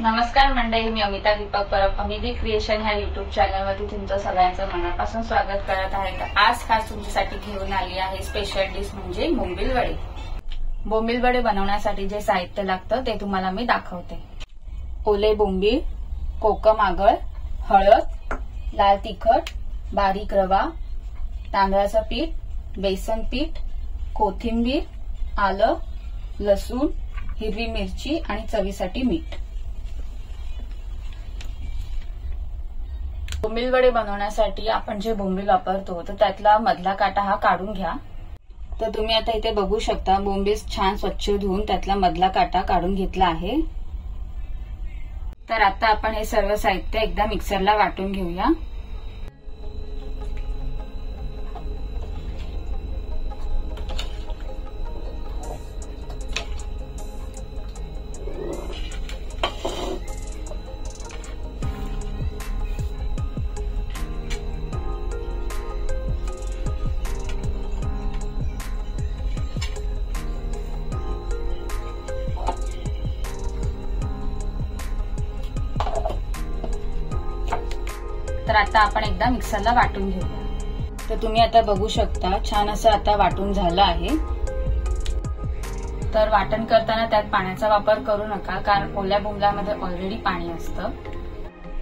नमस्कार मंडळी, मी अमिता दीपक परब अमिदी क्रिएशन ह्या युट्यूब चॅनलवरती तुमचं सगळ्यांचं मनापासून स्वागत करत आहे। तर आज खास तुमच्यासाठी घेऊन आली आहे स्पेशल डिश म्हणजे बोंबील वडे। बोंबील वडे बनवण्यासाठी जे साहित्य लागतं ते तुम्हाला मी दाखवते। ओले बोंबील, कोकम आगळ, हळद, लाल तिखट, बारीक रवा, तांदळाचं पीठ, बेसन पीठ, कोथिंबीर, आलं, लसूण, हिरवी मिरची आणि चवीसाठी मीठ। बोंबील वडे बनवण्यासाठी आपण जे बोंबील वापरतो तर त्यातला मधला काटा हा काढून घ्या। तर तुम्ही आता इथे बघू शकता बोंबील छान स्वच्छ धुवून त्यातला मधला काटा काढून घेतला आहे। तर आता आपण हे सर्व साहित्य एकदा मिक्सरला वाटून घेऊया। तर आता आपण एकदा मिक्सरला वाटून घेऊया। तर तुम्ही आता बघू शकता छान असं आता वाटून झालं आहे। तर वाटण करताना त्यात पाण्याचा वापर करू नका, कारण ओल्या बोंबलामध्ये ऑलरेडी पाणी असतं।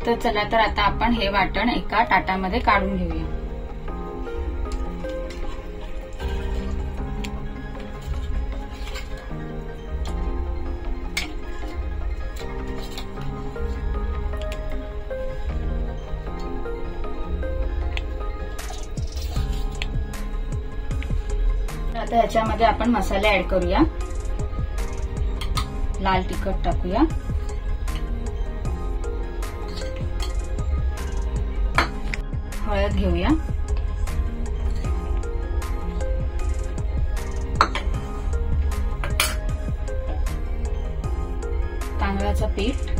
तर चला तर आता आपण हे वाटण एका ताटामध्ये काढून घेऊया। आता ह्याच्यामध्ये आपण मसाले ऍड करूया। लाल तिखट टाकूया, हळद घेऊया, तांदळाचं पीठ,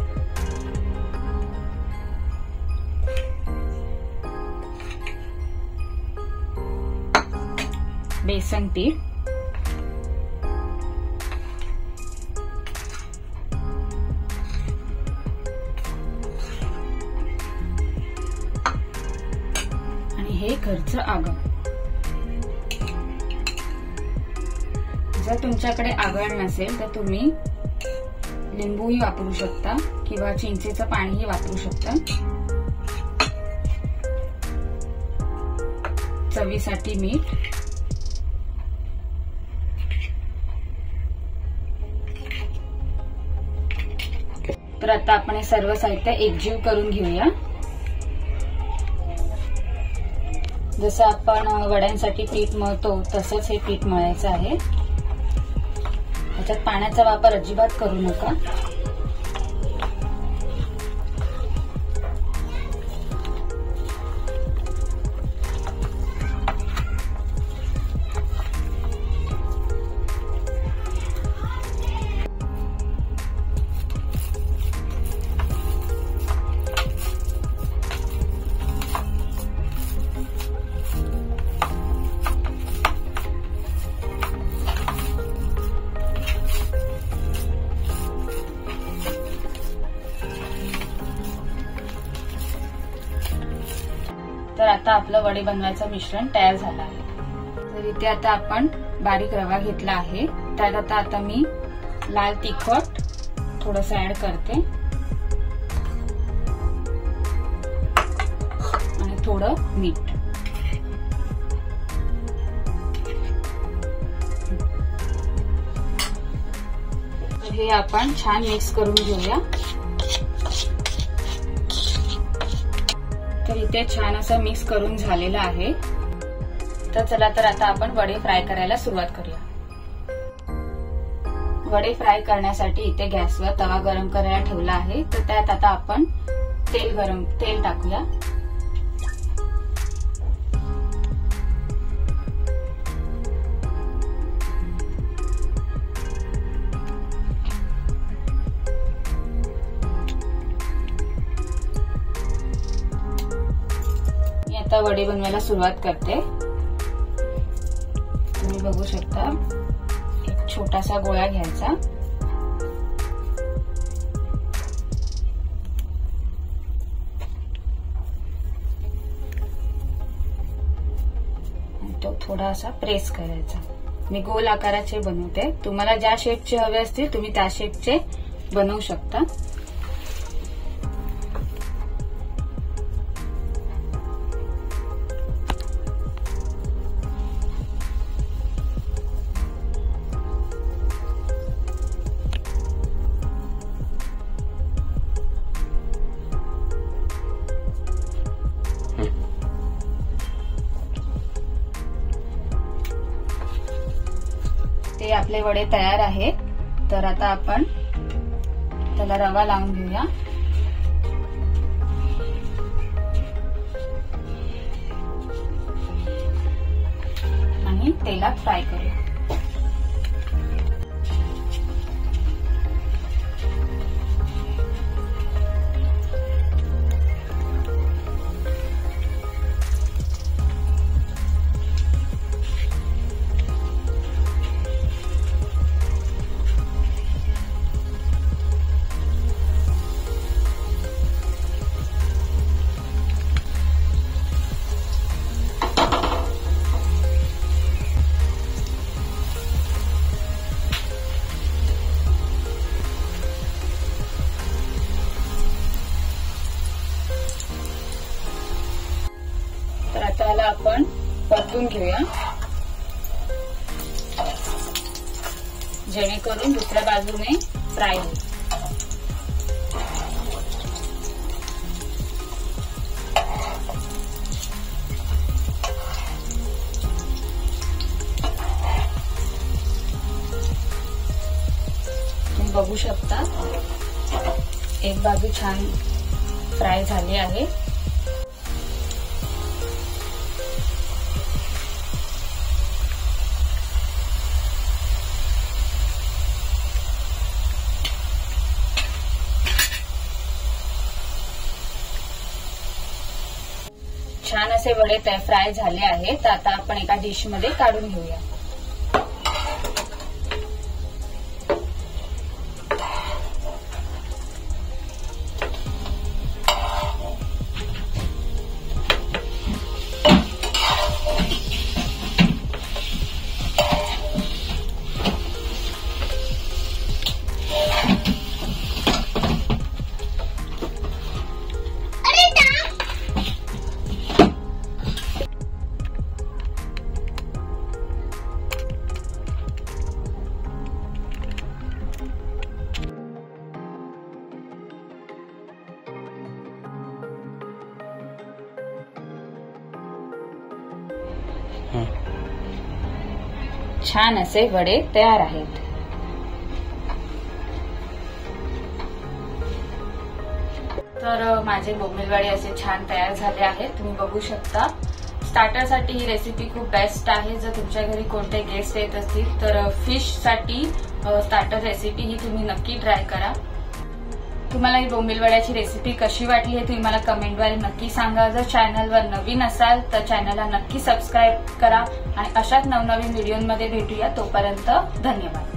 बेसन पीठ, आणि हे घरचं आगळ। जर तुमच्याकडे आगळ नसेल तर तुम्ही लिंबूही वापरू शकता किंवा चिंचेचं पाणीही वापरू शकता। चवीसाठी मीठ, तर आता आपण हे सर्व साहित्य एकजीव करून घेऊया। जसं आपण वड्यांसाठी पीठ मळतो तसंच हे पीठ मळायचं आहे। त्याच्यात पाण्याचा वापर अजिबात करू नका। तर आता आपलं वडे बनवायचं मिश्रण तयार झालं आहे। तर इथे आता आपण बारीक रवा घेतला आहे। त्यात आता मी लाल तिखट थोडंसं ऍड करते आणि थोडं मीठ। हे आपण छान मिक्स करून घेऊया। तर इथे छान असं मिक्स करून झालेलं आहे। तर चला तर आता आपण वडे फ्राय करायला सुरुवात करूया। वडे फ्राय करण्यासाठी इथे गॅसवर तवा गरम करायला ठेवला आहे। तर त्यात आता आपण तेल टाकूया। आता वडे बनवायला सुरुवात करते। तुम्ही बघू शकता एक छोटासा गोळा घ्यायचा, थोडा असा प्रेस करायचा। मी गोल आकाराचे बनवते, तुम्हाला ज्या शेपचे हवे असतील तुम्ही त्या शेपचे बनवू शकता। ते आपले वडे तयार आहेत। तर आता आपण त्याला रवा लावून घेऊया आणि तेलात फ्राय करूया। तर आता याला आपण परतून घेऊया, जेणेकरून दुसऱ्या बाजूने फ्राय होईल। तुम्ही बघू शकता एक बाजू छान फ्राय झाली आहे। छान असे वडे फ्राय झाले आहेत। आता आपण एका डिश मध्ये काढून घेऊया। छान असे वडे तयार आहेत। तर माझे बोंबील वडे असे छान तयार झाले आहेत, तुम्ही बघू शकता। स्टार्टर साठी ही रेसिपी खूप बेस्ट आहे। जर तुमच्या घरी कोणते गेस्ट येत असतील तर फिश साठी स्टार्टर रेसिपी ही तुम्ही नक्की ट्राय करा। तुम्हाला ही बोंबील वड्याची रेसिपी कशी वाटली हे तुम्ही मला कमेंटद्वारे नक्की सांगा। जर चॅनलवर नवीन असाल तर चॅनलला नक्की सबस्क्राईब करा आणि अशाच नवनवीन व्हिडिओमध्ये भेटूया। तोपर्यंत धन्यवाद।